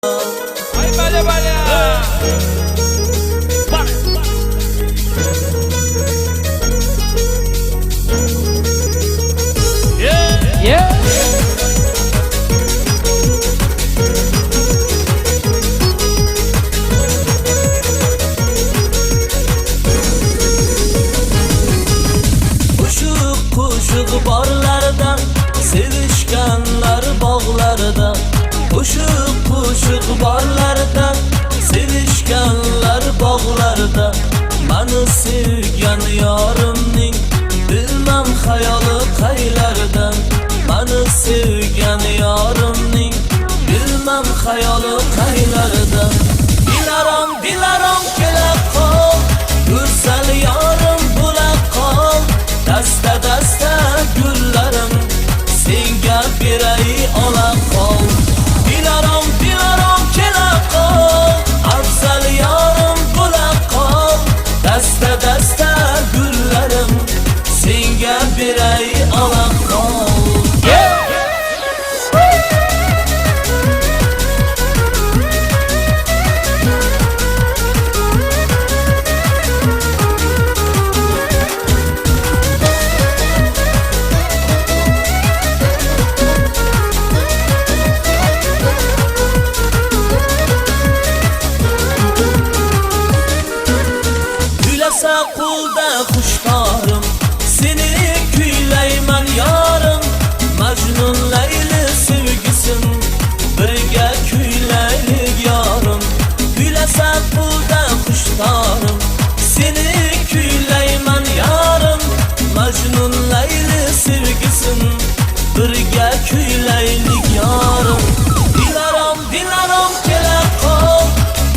Ay, vale, vale. Qo'shiq borlardan sevishganlar bog'larida, qo'shiq borlardan sevishganlar bog'larida, mani sevgan yorimning bilmam xayoli qaylardan, mani sevgan yorimning bilmam xayoli qaylardan. Dilarom kela qol, go'zal yorim bo'la qol, dasta gullarim senga beray ola qol. Dilarom kela qol, afzal yorim bo'la qol, dasta gullarim senga beray ola qol. Qulda xushtorim, seni kuylayman yorim, Majnun Layli sevgisin, birga kuylaylik yorim. Kuylasa qulda xushtorim, seni kuylayman yorim, Majnun Layli sevgisin, birga kuylaylik yorim. Dilarom kela qol,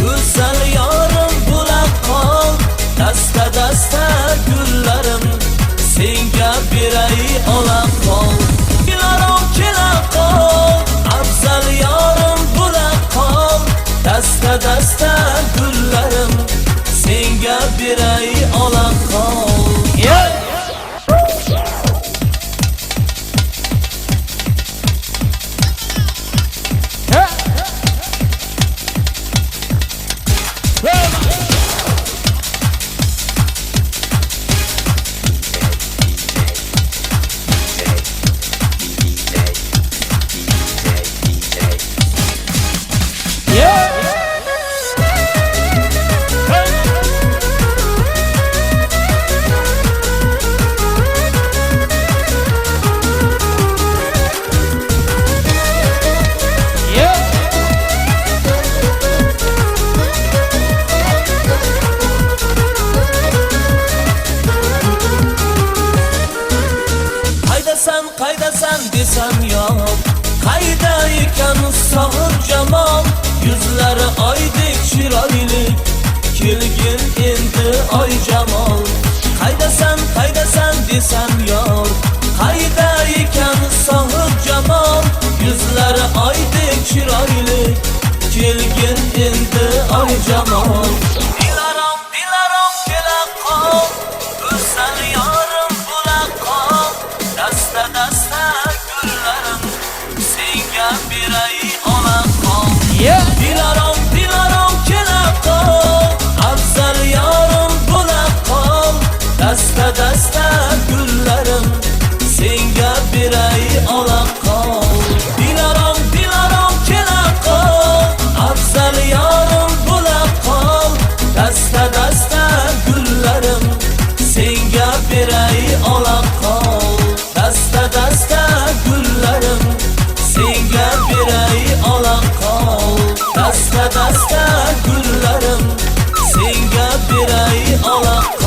go'zal yorim bo'la qol, dasta gullarim senga beray ola qol. Dilarom kela qol, afzal yorim bo'la qol, dasta gullarim senga beray ola qol. Qaydasan desam yo'q, qayda ekan sog'ib jamol, yuzlari oydek chiroyli, kelgin endi oy jamol. Qaydasan desam yo'q, qayda ekan sog'ib jamol, yuzlari oydek chiroyli, kelgin endi oy jamol. Dilarom kela qol, go'zal yorim bo'la qol, dasta gullarim senga beray ola qol. Dilarom kela qol, afzal yorim bo'la qol, dasta gullarim senga beray ola qol. Dilarom kela qol, afzal yorim bo'la qol, dasta gullarim senga beray ola qol. Dasta gullarim senga beray ola qol, dasta gullarim senga beray ola qol.